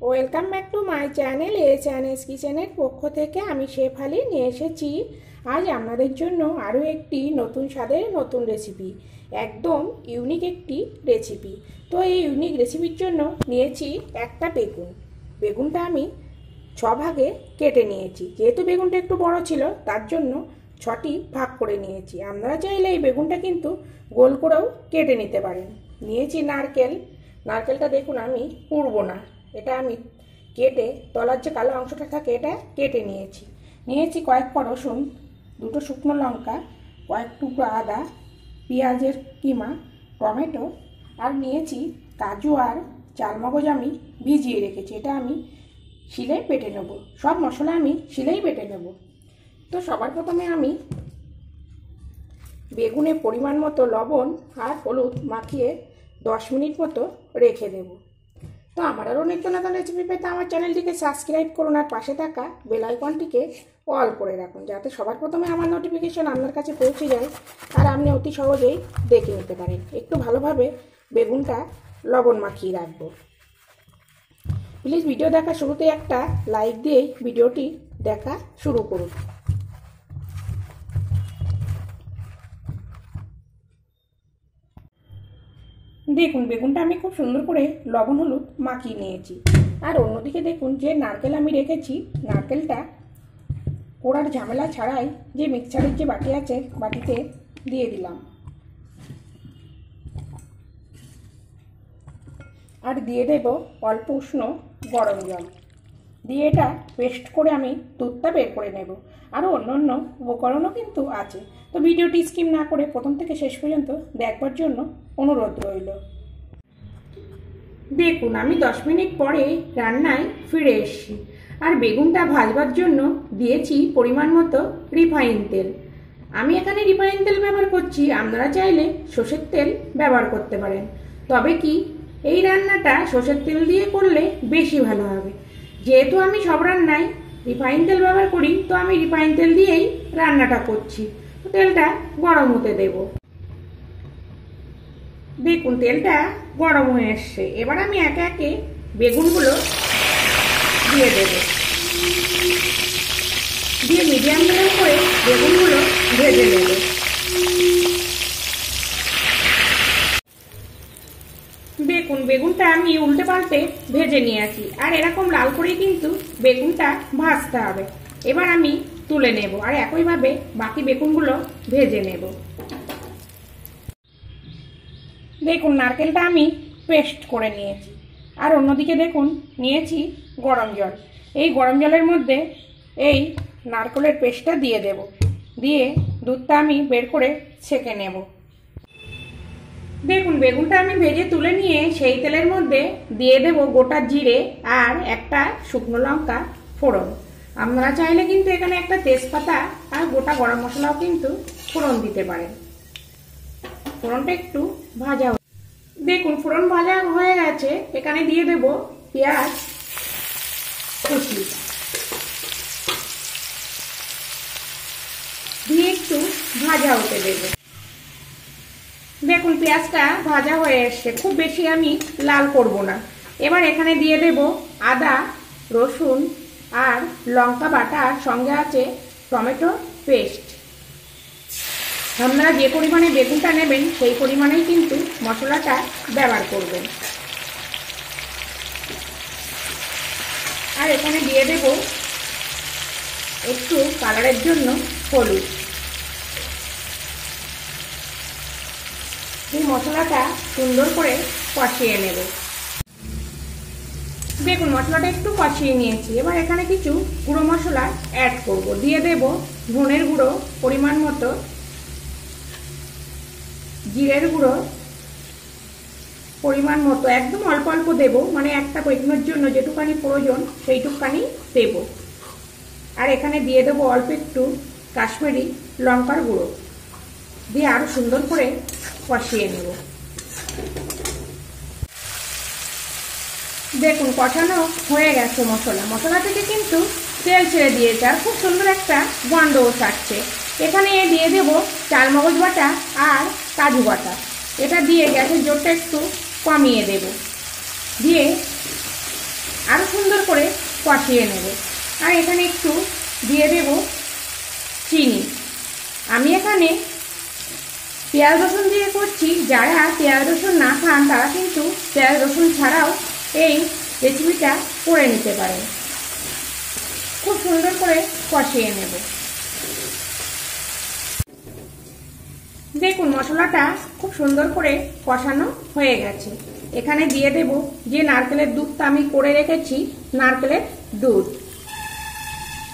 Welcome back to my channel এএচএনএস কিচেনের পক্ষ থেকে আমি শেফালি নিয়ে এসেছি আজ আপনাদের জন্য আরও একটি নতুন স্বাদের নতুন রেসিপি, একদম ইউনিক একটি রেসিপি। তো এই ইউনিক রেসিপির জন্য নিয়েছি একটা বেগুনটা আমি 6 ভাগে কেটে নিয়েছি। যেহেতু বেগুনটা একটু বড় ছিল তার জন্য 6টি ভাগ করে নিয়েছি। আপনারা চাইলে এই বেগুনটা কিন্তু গোল করেও কেটে নিতে পারেন। নিয়েছি নারকেলটা দেখুন আমি পুড়বো না, এটা আমি কেটে তলার যে কালো অংশটা থাকে এটা কেটে নিয়েছি কয়েক কোয়া রসুন, 2টো শুকনো লঙ্কা, কয়েক টুকরো আদা, পেঁয়াজের কিমা, টমেটো, আর নিয়েছি কাজু আর চালমগজ আমি ভিজিয়ে রেখেছি। এটা আমি শিলে বেটে নেব, সব মশলা আমি শিলেই বেটে নেব। তো সবার প্রথমে আমি বেগুনে পরিমাণ মতো লবণ আর হলুদ মাখিয়ে 10 মিনিট মতো রেখে দেব। তো আমার আরও নিত্য নতুন রেসিপি পেতে আমার চ্যানেলটিকে সাবস্ক্রাইব করুন আর পাশে থাকা বেল আইকনটিকে অল করে রাখুন, যাতে সবার প্রথমে আমার নোটিফিকেশন আপনার কাছে পৌঁছে যায় আর আপনি অতি সহজেই দেখে নিতে পারেন। একটু ভালোভাবে বেগুনটা লবণ মাখিয়ে রাখবো। প্লিজ ভিডিও দেখা শুরুতে একটা লাইক দিয়েই ভিডিওটি দেখা শুরু করুন। দেখুন বেগুনটা আমি খুব সুন্দর করে লবণ হলুদ মাখিয়ে নিয়েছি। আর অন্যদিকে দেখুন যে নারকেল আমি রেখেছি, নারকেলটা কোড়ার ঝামেলা ছাড়াই যে মিক্সচারের যে বাটি আছে বাটিতে দিয়ে দিলাম, আর দিয়ে দেব অল্প উষ্ণ গরম জল দিয়ে এটা পেস্ট করে আমি দুধটা বের করে নেব। আরও অন্য উপকরণও কিন্তু আছে। তো ভিডিওটি স্কিপ না করে প্রথম থেকে শেষ পর্যন্ত দেখবার জন্য অনুরোধ রইল। দেখুন আমি 10 মিনিট পরে রান্নায় ফিরে এসেছি। আর বেগুনটা ভাজবার জন্য দিয়েছি পরিমাণ মতো রিফাইন তেল। আমি এখানে রিফাইন তেল ব্যবহার করছি, আপনারা চাইলে সর্ষের তেল ব্যবহার করতে পারেন। তবে কি এই রান্নাটা সর্ষের তেল দিয়ে করলে বেশি ভালো হবে। যেহেতু আমি সব রান্নায় রিফাইন তেল ব্যবহার করি, তো আমি রিফাইন তেল দিয়েই রান্নাটা করছি। তো তেলটা গরম হতে দেব। দেখুন তেলটা গরম হয়ে এসছে। এবার আমি একে একে বেগুনগুলো দিয়ে দেব, দিয়ে মিডিয়াম ফ্লেম করে বেগুনগুলো ভেজে নেব। দেখুন বেগুনটা আমি উল্টে পাল্টে ভেজে নিয়েছি, আর এরকম লাল করেই কিন্তু বেগুনটা ভাজতে হবে। এবার আমি তুলে নেব আর একইভাবে বাকি বেগুনগুলো ভেজে নেব। দেখুন নারকেলটা আমি পেস্ট করে নিয়েছি। আর অন্যদিকে দেখুন নিয়েছি গরম জল। এই গরম জলের মধ্যে এই নারকেলের পেস্টটা দিয়ে দেব, দিয়ে দুধটা আমি বের করে ছেঁকে নেব। দেখুন বেগুনটা আমি ভেজে তুলে নিয়ে সেই তেলের মধ্যে দিয়ে দেব গোটা জিরে আর একটা শুকনো লঙ্কা ফোড়ন। আপনারা চাইলে কিন্তু এখানে একটা তেজপাতা আর গোটা গরম মশলাও কিন্তু ফোড়ন দিতে পারেন। ফোড়নটা একটু ভাজা, দেখুন ফোড়ন ভাজা হয়ে গেছে। এখানে দিয়ে দেব পেঁয়াজ কুচি, দিয়ে একটু ভাজা হতে দেব। দেখুন পেঁয়াজটা ভাজা হয়ে এসছে, খুব বেশি আমি লাল করব না। এবার এখানে দিয়ে দেব আদা রসুন আর লঙ্কা বাটা, আর সঙ্গে আছে টমেটো পেস্ট। আপনারা যে পরিমাণে বেগুনটা নেবেন সেই পরিমাণেই কিন্তু মশলাটা ব্যবহার করবেন। আর এখানে দিয়ে দেব একটু কালারের জন্য হলুদ। এই মশলাটা সুন্দর করে কষিয়ে নেব। দেখুন মশলাটা একটু কষিয়ে নিয়েছি। এবার এখানে কিছু গুঁড়ো মশলা অ্যাড করব। দিয়ে দেব ধনের গুঁড়ো পরিমাণ মতো, জিরের গুঁড়ো পরিমাণ মতো, একদম অল্প অল্প দেব, মানে একটা বেগুনের জন্য যেটুকানি প্রয়োজন সেইটুকানি দেব। আর এখানে দিয়ে দেব অল্প একটু কাশ্মীরি লঙ্কার গুঁড়ো, দিয়ে আরও সুন্দর করে কষিয়ে নেব। দেখুন কষানো হয়ে গেছে মশলা থেকে কিন্তু তেল ছেড়ে দিয়েছে আর খুব সুন্দর একটা গন্ধও ছাড়ছে। এখানে দিয়ে দেব চালমগজ বাটা আর কাজু বাটা। এটা দিয়ে গ্যাসের জোরটা একটু কমিয়ে দেব, দিয়ে আরও সুন্দর করে কষিয়ে নেব। আর এখানে একটু দিয়ে দেব চিনি। আমি এখানে পেঁয়াজ রসুন দিয়ে করছি, যারা পেঁয়াজ রসুন না খান তারা কিন্তু পেঁয়াজ রসুন ছাড়াও এই রেসিপিটা করে নিতে পারেন। খুব সুন্দর করে কষিয়ে নেব। দেখুন মশলাটা খুব সুন্দর করে কষানো হয়ে গেছে। এখানে দিয়ে দেব যে নারকেলের দুধটা আমি করে রেখেছি, নারকেলের দুধ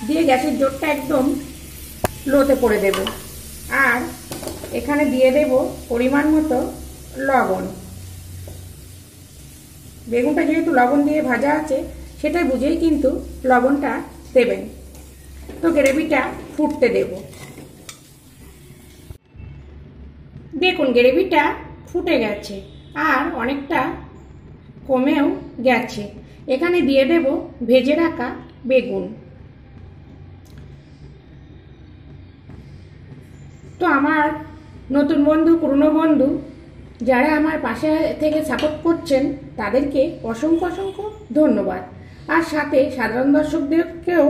দিয়ে গ্যাসের জোরটা একদম লোতে করে দেব। আর এখানে দিয়ে দেব পরিমাণ মতো লবণ। বেগুনটা যেহেতু লবণ দিয়ে ভাজা আছে সেটা বুঝেই কিন্তু লবণটা দেবেন। তো গ্রেভিটা ফুটতে দেব। দেখুন গ্রেভিটা ফুটে গেছে আর অনেকটা কমেও গেছে। এখানে দিয়ে দেব ভেজে রাখা বেগুন। তো আমার নতুন বন্ধু, পুরনো বন্ধু যারা আমার পাশে থেকে সাপোর্ট করছেন তাদেরকে অসংখ্য অসংখ্য ধন্যবাদ। আর সাথে সাধারণ দর্শকদেরকেও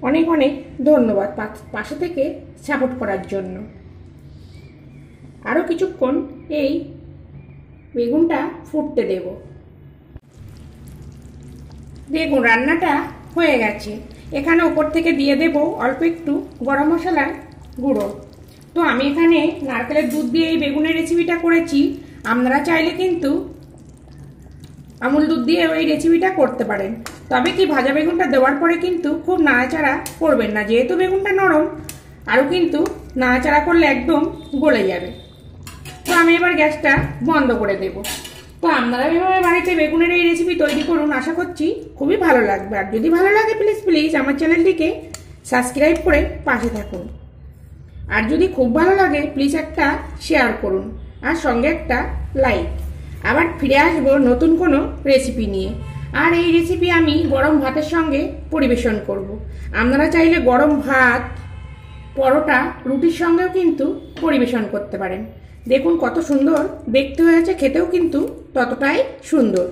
অনেক অনেক ধন্যবাদ পাশে থেকে সাপোর্ট করার জন্য। আরও কিছুক্ষণ এই বেগুনটা ফুটতে দেব। দেখুন রান্নাটা হয়ে গেছে। এখানে উপর থেকে দিয়ে দেব অল্প একটু গরম মশলার গুঁড়ো। তো আমি এখানে নারকেলের দুধ দিয়ে এই বেগুনের রেসিপিটা করেছি। আপনারা চাইলে কিন্তু আমুল দুধ দিয়েও এই রেসিপিটা করতে পারেন। তবে কি ভাজা বেগুনটা দেওয়ার পরে কিন্তু খুব নাড়াচাড়া করবেন না, যেহেতু বেগুনটা নরম আরও কিন্তু নাড়াচাড়া করলে একদম গলে যাবে। তো আমি এবার গ্যাসটা বন্ধ করে দেব। তো আপনারা এভাবে বাড়িতে বেগুনের এই রেসিপি তৈরি করুন, আশা করছি খুবই ভালো লাগবে। আর যদি ভালো লাগে প্লিজ প্লিজ আমার চ্যানেলটিকে সাবস্ক্রাইব করে পাশে থাকুন। আর যদি খুব ভালো লাগে প্লিজ একটা শেয়ার করুন আর সঙ্গে একটা লাইক। আবার ফিরে আসবো নতুন কোনো রেসিপি নিয়ে। আর এই রেসিপি আমি গরম ভাতের সঙ্গে পরিবেশন করব। আপনারা চাইলে গরম ভাত, পরোটা, রুটির সঙ্গেও কিন্তু পরিবেশন করতে পারেন। দেখুন কত সুন্দর দেখতে হয়েছে, খেতেও কিন্তু ততটাই সুন্দর।